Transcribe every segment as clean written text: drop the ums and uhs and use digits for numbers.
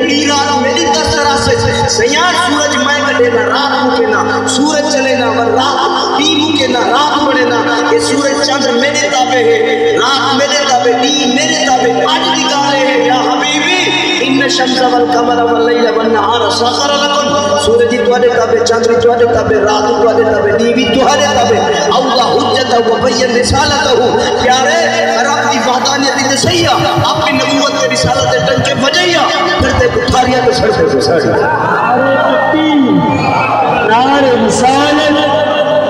ای رات میری دسترا سے سیاں سورج میں کٹے نہ رات مکے نہ سورج چلے نہ ور رات دی مکے نہ رات بڑے نہ یہ سورج چاند میرے تابع ہے رات میرے تابع دی میرے تابع آج دکھا رہے ہیں یا حبیبی ان الشمس والقمر واللیل والنہار سخر لکم سورج تواڈے تابع چاند تواڈے تابع رات تواڈے تابع دی بھی تواڈے تابع اللہ حجتہ و بین رسالتہ پیارے رب کی وحدانیت تے سیا اپنی نبوت تے رسالت تے ٹنکے بجیا پھر تے بخاریاں تے سڑ تے سڑ نعرہ تکبیر نعرہ رسالت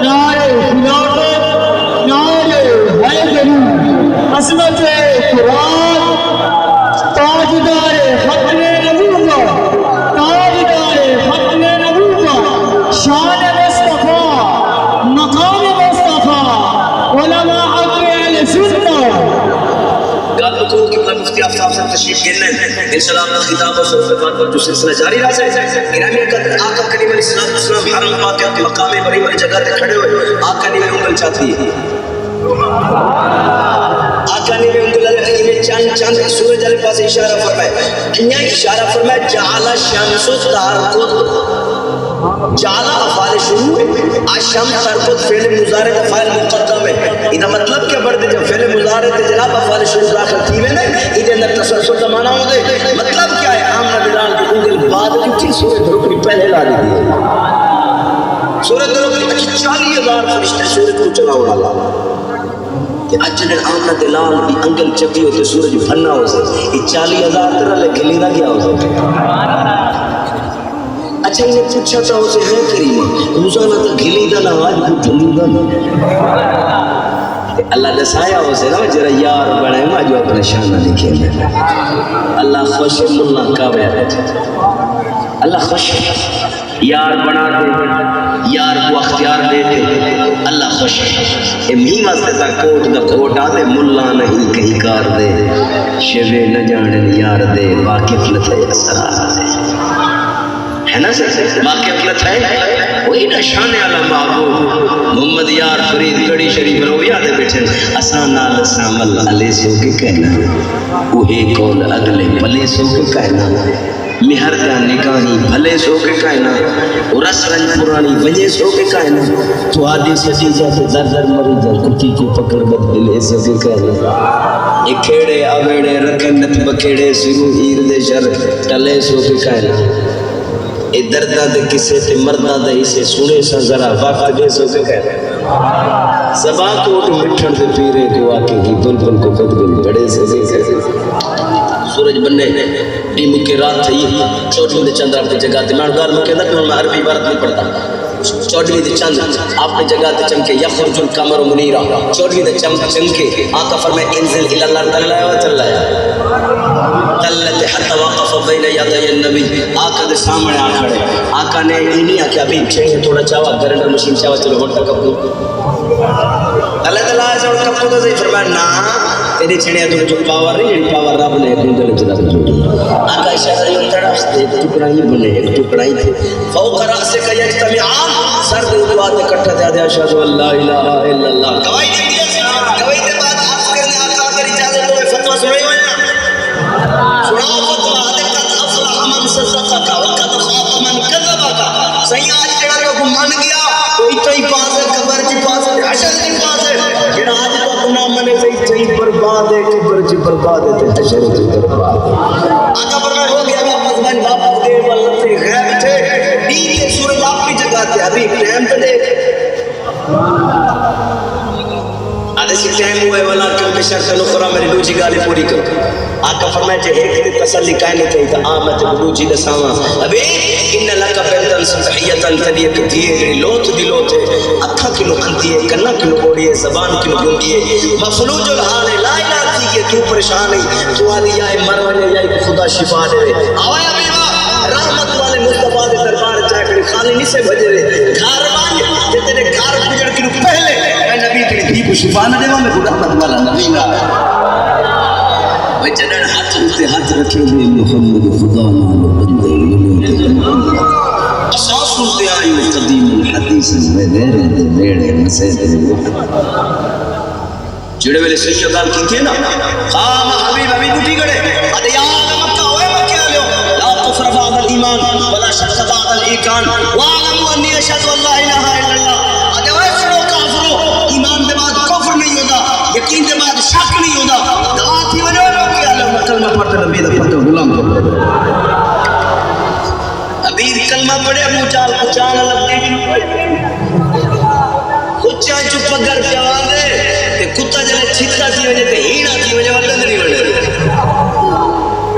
نعرہ خلافت نعرہ حیدری عظمت قرآن تاجدار ختم نبوت تاجدار ختم نبوت شان مصطفیٰ مقام مصطفیٰ علماء اہل سنت گل کو کہ مفتی آفتاب صاحب تشریف گن لیں انشاءاللہ خطاب و صحبت بات پر جو سلسلہ جاری رہا ہے گرامی قدر آقا کریم علیہ السلام حرم پاک کے مقام بڑی بڑی جگہ تے کھڑے ہوئے آقا نے انگل چاہتی ہے آقا نے انگل علیہ چاند چاند سورج علیہ پاس اشارہ فرمائے انہاں اشارہ فرمائے جعل الشمس ترقد جعل افعال شروع ہے الشمس ترقد فعل مضارع افعال مقدم ہے اذا مطلب کیا بڑھ دے جب فعل مضارع تے جناب افعال شروع داخل تھی میں نے ادھر اندر تسلسل کا معنی ہو دے مطلب کیا ہے آمنہ بلال کی انگل بعد کی سورج رکنی پہلے لا دی ہے سورج رکنی 40,000 فرشتے سورج کو چلاؤ والا کہ اجنے آمنہ دلال بھی انگل چکی ہوتے سورج بھننا ہو سے یہ 40,000 ترہ لے گلی نہ کیا ہو سے اچھا انہیں پوچھا تھا اسے ہے کریمہ روزانہ تا گلی دا نہ آج کو جلی دا نہ اللہ دسایا ہو سے نا جرا یار بڑھائے ماں جو اپنے شانہ لکھے میں اللہ خوش ملہ کعبہ رہتے اللہ خوش یار بنا دے یار کو اختیار دے دے اللہ خوش امی واسطے تا کوٹ دا کوٹ آدھے ملہ نہیں کہیں کار دے شوے نہ جانن یار دے واقف لتھے اسرار دے ہے نا واقف لتھے وہی نا شان عالم معبود محمد یار فرید گڑی شریف رو یاد بیٹھے اسان نال سامل علی سو کے کہنا وہی کول اگلے بلے سو کے کہنا مہر کا نگاہی بھلے سو کے کہنا رس رنج پرانی وجہ سو کے کہنا تو آدھی سجی جاتے در در مری در کتی کو پکڑ بد بلے سو کے کہنا ایک کھیڑے آویڑے رکھن نت بکھیڑے سرو ہیر دے شر ٹلے سو کے کہنا اے دردہ دے کسے تے مردہ دے اسے سنے سا ذرا وقت دے سو کے کہنا زباں کو اٹھ مٹھن دے پیرے کو آکے ہی بلبل کو خود گل بڑے سے سورج بننے ڈیم کے رات تھی چوٹویں دے چند آپ کی جگہ تے میں گال میں کہتا کہ میں عربی عبارت نہیں پڑھتا چوٹویں دے چند آپ کی جگہ تے چمکے یخرج القمر منیرا چوٹویں دے چمکے آقا فرمائے انزل الی اللہ تعالی و تعالی تلت حتی وقف بین یدی النبی آقا دے سامنے آ کھڑے آقا نے یہ نہیں آکھیا ابھی چاہیے تھوڑا چاوا گرنڈر مشین چاوا چلو ہوتا کب دو اللہ تعالیٰ سے اور کب تو صحیح فرمایا نا تیرے چھڑے تو جو پاور نہیں جڑی پاور رب نے ایک دل چلا کے چھوڑی آقا اشارہ یہ طرف سے ایک ٹکڑا ہی بنے ایک ٹکڑا ہی تھے فوق راس کا یجتمعان سر دے بات اکٹھا دے دیا اشہد اللہ الہ الا اللہ گواہی دے دیا گواہی دے بعد عرض کرنے آقا اگر اجازت ہوئے فتوہ سنائی ہوئے سناؤ فتوہ حدقت افلح من صدقک وقد خاب من کذبک صحیح آج جڑا لوگ مان گیا تو اتنا ہی پاس ہے قبر کی پاس ہے حشر کی پاس ہے جڑا آج تو اپنا منے سے اتنا ہی برباد ہے قبر کی برباد ہے تو حشر کی برباد ہے آقا فرمائے ہو گیا واپس بن واپس دے واللہ سے غیب تھے نیتے سورج آپ کی جگہ تھے ابھی ٹائم پہ دیکھ آدھے سی ٹائم ہوئے والا کیونکہ شرط نخرا میری دوجی گالی پوری کرو آقا فرمائے جے ایک دے تسلی کہنے تھے تو آمد بلوجی دساواں ابھی ان لکا بندن سبحیتاً تدی ایک دیئے جڑی لوت دی لوت ہے اکھا کلو انتی ہے کنا کلو بوڑی ہے زبان کلو گنگی ہے مفلوج الحال ہے لا الہ تھی کہ تو پریشان ہے تو آدھی یا مروانے یا خدا شفا دے آوائے ابھی رحمت والے مصطفیٰ دے دربار چاکڑی خالی نہیں سے بھجے رہے گھر بانی جے تیرے گھر بجڑ کلو پہلے اے نبی تیری بھی کو شفا نہ دے میں خدا رحمت والا نبی نہ میں جنن ہاتھ اتے ہاتھ رکھے ہوئے محمد خدا نال بندے ملے احساس سنتے آئی قدیم الحدیث میں دیرے دے بیڑے مسید جڑے ویلے سیشہ دار کی تھے نا خام حبیب ابھی گٹی گڑے ادھے یا مکہ ہوئے مکہ لیو لا الایمان ولا شک بعد الایقان واعلموا انی اشهد ان لا الہ الا اللہ. اگر وہ سنو کافرو ایمان کے بعد کفر نہیں ہوتا, یقین کے بعد شک نہیں ہوتا. دعا تھی وجہ کہ اللہ کلمہ پڑھتے نبی دا پتہ غلام کرتے. ابھی کلمہ پڑھے ابو جال کچان لگتے کچا چپ کر کے آوازے تے کتا جلے چھتا تھی وجہ تے ہینا تھی وجہ ولد نہیں وڑے.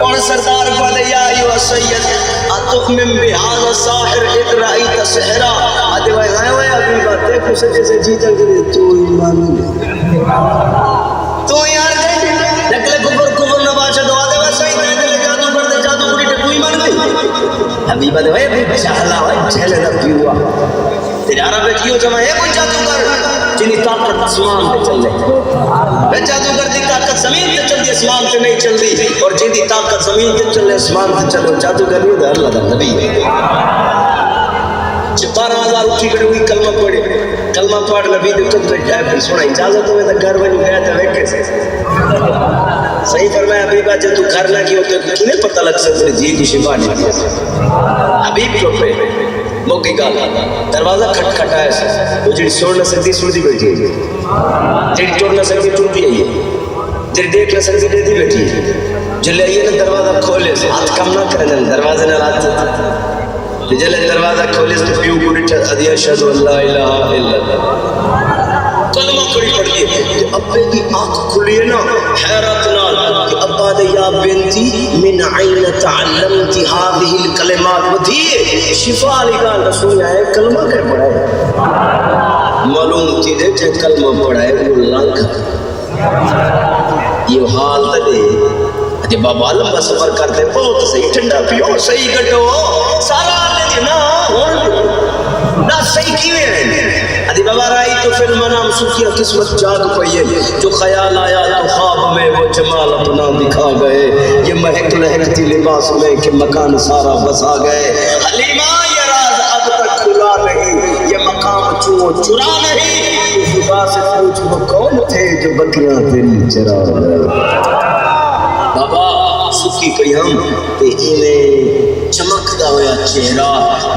اور سردار والے یا ایوہ سید اتقمم بحال ساحر ادرائیت سحرا. آدھے بھائی آئے ہوئے ابھی باتیں کسے جیسے جیتا کرے تو ایمان نہیں تو یار نکلے کفر نباشا دو. آدھے بھائی سید دے جادو کر دے جادو کری تے تو ایمان نہیں. ابھی باتیں بھائی ابھی بچالا ہوئے جھیلے دا پیوا تیرے عرب ہے کیوں جمع ہے کوئی جادو کر جنہی طاقت اسمان پہ چل رہے. جادو کر دی طاقت زمین پہ چل دی اسمان پہ نہیں چل دی, اور جنہی طاقت زمین پہ چل رہے اسمان پہ چلو. جادو کر دی اللہ دا نبی ہے. 12,000 اٹھی کڑی ہوئی کلمہ پڑھے, کلمہ پڑھ نبی دے کت پہ جائے پھر سونا اجازت ہوئے تو گھر بنی گیا تھا ویکے سے صحیح فرمایا. ابھی بات جب تو گھر نہ کی ہوتے تو کنے پتہ لگ سکتے جی کی شفا نہیں کیا. ابھی چوپ پہ موقعی گال دروازہ کھٹ کھٹا ہے وہ جڑی سوڑ نہ سکتی سوڑ دی بیٹھی ہے, جڑی ٹوڑ نہ سکتی ٹوڑ بھی آئی ہے, جڑی دیکھ نہ سکتی دے دی بیٹھی ہے. جلے آئیے نا دروازہ کھولے سے ہاتھ کم نہ کرنے دروازے نہ لاتے جلے دروازہ کھولے سے پیو کو رٹھا ادھی اشہد ان لا الہ الا اللہ کلمہ کڑی پڑھ لیے. کہ ابے کی آنکھ کھلیے نا حیرت نال کہ ابا دے یا بنتی من عین تعلمتی هذه الکلمات ودیے شفا علی گال رسول ہے کلمہ کہہ پڑھا ہے. معلوم تھی دے جو کلمہ پڑھا ہے وہ لنگ یہ حال دے اجھے بابا لمبا سفر کرتے بہت صحیح ٹھنڈا پیو صحیح گٹو سارا لے نہ صحیح کیویں ہیں. ادھی بابا رائی تو پھر منام سکیا قسمت جاگ پئیے جو خیال آیا تو خواب میں وہ جمال اپنا دکھا گئے. یہ مہک لہکتی لباس میں کہ مکان سارا بسا گئے. حلیمہ یہ راز اب تک کھلا نہیں, یہ مقام چور چرا نہیں. خدا سے پوچھ وہ کون تھے جو بکریاں تیری چرا گئے. بابا سکی کئی ہم تے ایویں چمکدا ہویا چہرہ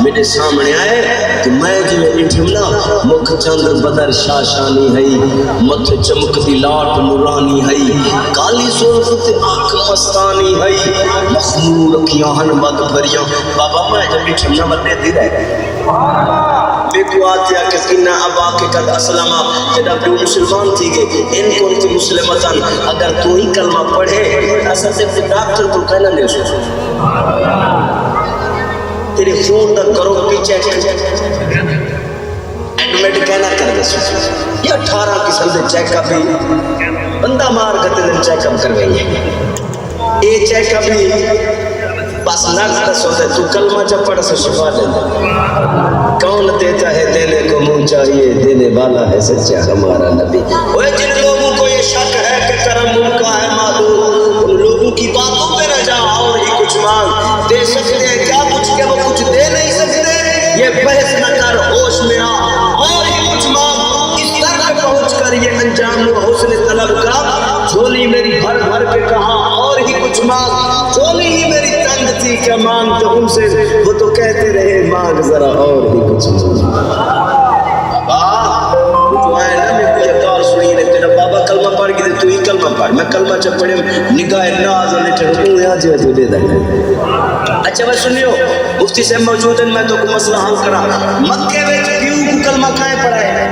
میرے سامنے آئے کہ میں جو اٹھمنا مکھ چندر بدر شاشانی ہئی, متھ چمک دی لاٹ نورانی ہئی, کالی سرخ تے آنکھ مستانی ہئی, مخمور اکھیاں ہن بد بھریاں. بابا میں جب اٹھمنا بدے دی رہے بے دعاتیا کہ کنہ ابا کے قد اسلامہ جب اپنے مسلمان تھی گئے ان کنت مسلمتاً اگر تو ہی کلمہ پڑھے ایسا صرف ڈاکٹر تو کہنا نہیں سو تیرے خون دا کرو پیچھے ایڈمٹ کہنا کر دے سو یہ 18 قسم دے چیک اپ بھی بندہ مار کرتے دن چیک اپ کرویں گے. یہ چیک اپ بھی بس نقص دس ہوتا ہے تو کلمہ جب پڑھ سے شفا دے دے. کون دیتا ہے دینے کو منہ چاہیے دینے والا ہے سچا ہمارا نبی. اوہ جن لوگوں کو یہ شک ہے کہ کرم ان کا ہے معلوم ان لوگوں کی باتوں پہ نہ جا اور ہی کچھ مانگ. دے سکتے ہیں کیا کچھ کہ وہ کچھ دے نہیں سکتے. یہ بحث نہ کر ہوش میں آ اور ہی کچھ مانگ. اس طرح پہنچ کر یہ انجام و حسن طلب کا جھولی میری بھر بھر کے کہاں اور ہی کچھ مانگ. جھولی ہی میری تنگ تھی کیا مانگ تو ان سے وہ تو کہتے رہے مانگ ذرا اور ہی کچھ مانگ. بابا جو آئے نا میں کوئی اکار سنی رہتے نا بابا کلمہ پڑھ گئے تو ہی کلمہ پڑھ. میں کلمہ جب پڑھے نگاہ ناز اور لٹھر ہوں یہاں جائے تو دے دیں. اچھا بھائی سنیو مفتی سے موجود ہیں میں تو کو مسئلہ حل کرا. مکہ میں کیوں کو کلمہ کھائے پڑھا ہے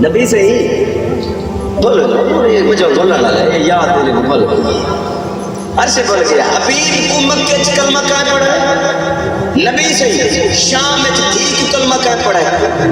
نبی سے ہی بولو یہ مجھے بولنا لگا ہے یاد دینے کو بولو عرصے بول گیا. حبیب کو مکہ چھ کلمہ کھائے پڑھا ہے نبی سے ہی. شام میں تھی کو کلمہ کھائے پڑھا ہے